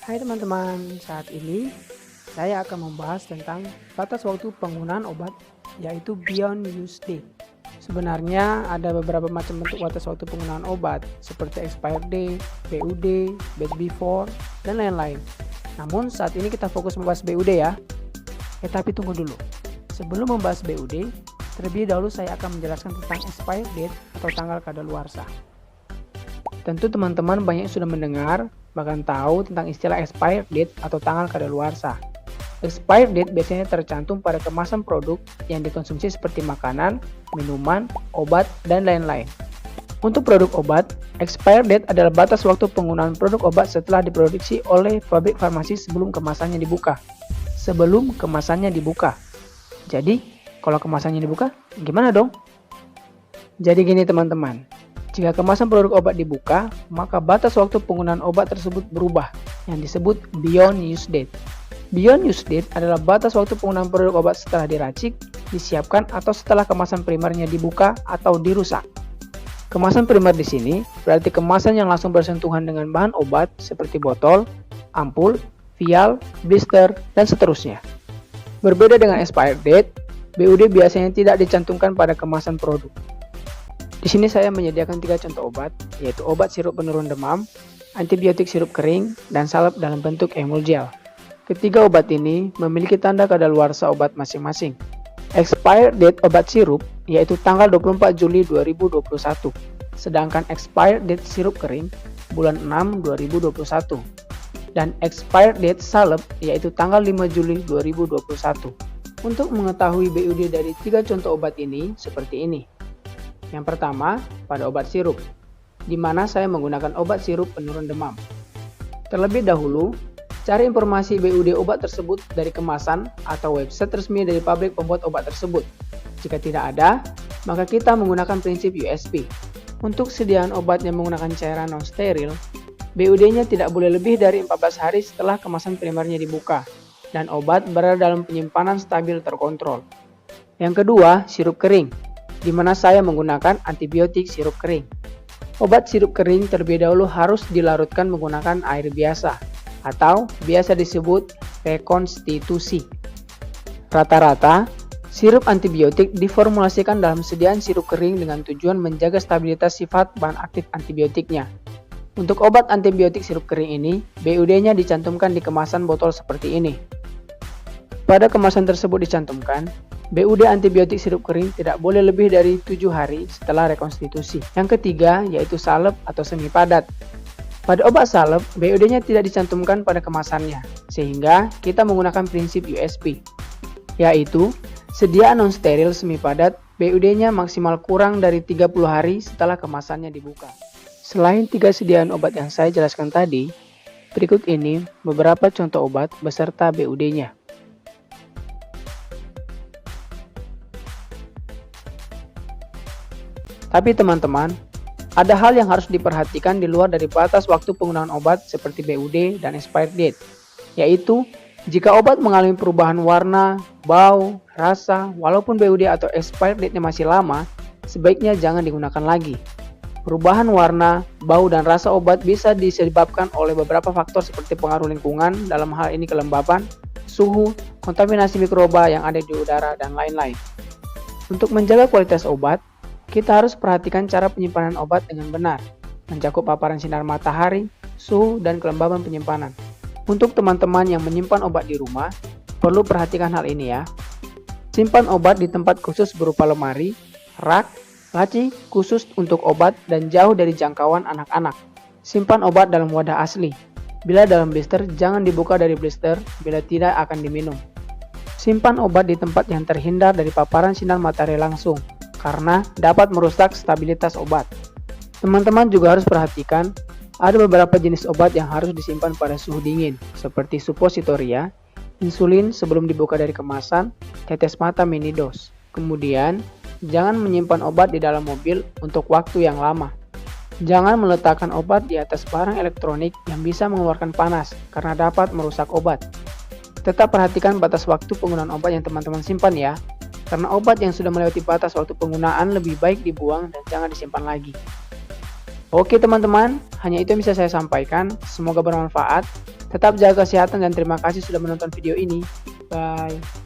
Hai teman-teman, saat ini saya akan membahas tentang batas waktu penggunaan obat, yaitu beyond use date. Sebenarnya ada beberapa macam bentuk batas waktu penggunaan obat, seperti expired date, BUD, bad before, dan lain-lain. Namun saat ini kita fokus membahas BUD ya. Tapi tunggu dulu. Sebelum membahas BUD, terlebih dahulu saya akan menjelaskan tentang expired date atau tanggal kadaluarsa. Tentu teman-teman banyak yang sudah mendengar, bahkan tahu tentang istilah expired date atau tanggal kadaluarsa. Expired date biasanya tercantum pada kemasan produk yang dikonsumsi seperti makanan, minuman, obat, dan lain-lain. Untuk produk obat, expired date adalah batas waktu penggunaan produk obat setelah diproduksi oleh pabrik farmasi sebelum kemasannya dibuka. Jadi, kalau kemasannya dibuka, gimana dong? Jadi gini teman-teman, jika kemasan produk obat dibuka, maka batas waktu penggunaan obat tersebut berubah, yang disebut beyond use date. Beyond use date adalah batas waktu penggunaan produk obat setelah diracik, disiapkan, atau setelah kemasan primernya dibuka atau dirusak. Kemasan primer di sini berarti kemasan yang langsung bersentuhan dengan bahan obat seperti botol, ampul, vial, blister, dan seterusnya. Berbeda dengan expired date, BUD biasanya tidak dicantumkan pada kemasan produk. Di sini saya menyediakan 3 contoh obat, yaitu obat sirup penurun demam, antibiotik sirup kering, dan salep dalam bentuk emulgel. Ketiga obat ini memiliki tanda kadaluarsa obat masing-masing. Expired date obat sirup yaitu tanggal 24 Juli 2021, sedangkan expired date sirup kering bulan 6 2021. Dan expired date salep yaitu tanggal 5 Juli 2021. Untuk mengetahui BUD dari 3 contoh obat ini seperti ini. Yang pertama, pada obat sirup, di mana saya menggunakan obat sirup penurun demam. Terlebih dahulu, cari informasi BUD obat tersebut dari kemasan atau website resmi dari pabrik pembuat obat tersebut. Jika tidak ada, maka kita menggunakan prinsip USP. Untuk sediaan obat yang menggunakan cairan non-steril, BUD-nya tidak boleh lebih dari 14 hari setelah kemasan primernya dibuka, dan obat berada dalam penyimpanan stabil terkontrol. Yang kedua, sirup kering, di mana saya menggunakan antibiotik sirup kering. Obat sirup kering terlebih dahulu harus dilarutkan menggunakan air biasa, atau biasa disebut rekonstitusi. Rata-rata, sirup antibiotik diformulasikan dalam sediaan sirup kering dengan tujuan menjaga stabilitas sifat bahan aktif antibiotiknya. Untuk obat antibiotik sirup kering ini, BUD-nya dicantumkan di kemasan botol seperti ini. Pada kemasan tersebut dicantumkan, BUD antibiotik sirup kering tidak boleh lebih dari 7 hari setelah rekonstitusi. Yang ketiga yaitu salep atau semi padat. Pada obat salep, BUD-nya tidak dicantumkan pada kemasannya, sehingga kita menggunakan prinsip USP, yaitu sediaan non-steril semi padat, BUD-nya maksimal kurang dari 30 hari setelah kemasannya dibuka. Selain 3 sediaan obat yang saya jelaskan tadi, berikut ini beberapa contoh obat beserta BUD-nya. Tapi teman-teman, ada hal yang harus diperhatikan di luar dari batas waktu penggunaan obat seperti BUD dan expired date, yaitu jika obat mengalami perubahan warna, bau, rasa, walaupun BUD atau expired date-nya masih lama, sebaiknya jangan digunakan lagi. Perubahan warna, bau, dan rasa obat bisa disebabkan oleh beberapa faktor seperti pengaruh lingkungan, dalam hal ini kelembapan, suhu, kontaminasi mikroba yang ada di udara, dan lain-lain. Untuk menjaga kualitas obat, kita harus perhatikan cara penyimpanan obat dengan benar, mencakup paparan sinar matahari, suhu, dan kelembaban penyimpanan. Untuk teman-teman yang menyimpan obat di rumah, perlu perhatikan hal ini ya. Simpan obat di tempat khusus berupa lemari, rak, laci khusus untuk obat, dan jauh dari jangkauan anak-anak. Simpan obat dalam wadah asli. Bila dalam blister, jangan dibuka dari blister, bila tidak akan diminum. Simpan obat di tempat yang terhindar dari paparan sinar matahari langsung, karena dapat merusak stabilitas obat. Teman-teman juga harus perhatikan, ada beberapa jenis obat yang harus disimpan pada suhu dingin, seperti suppositoria, insulin sebelum dibuka dari kemasan, tetes mata mini dos. Kemudian, jangan menyimpan obat di dalam mobil untuk waktu yang lama. Jangan meletakkan obat di atas barang elektronik yang bisa mengeluarkan panas, karena dapat merusak obat. Tetap perhatikan batas waktu penggunaan obat yang teman-teman simpan ya. Karena obat yang sudah melewati batas waktu penggunaan lebih baik dibuang dan jangan disimpan lagi. Oke teman-teman, hanya itu yang bisa saya sampaikan. Semoga bermanfaat. Tetap jaga kesehatan dan terima kasih sudah menonton video ini. Bye.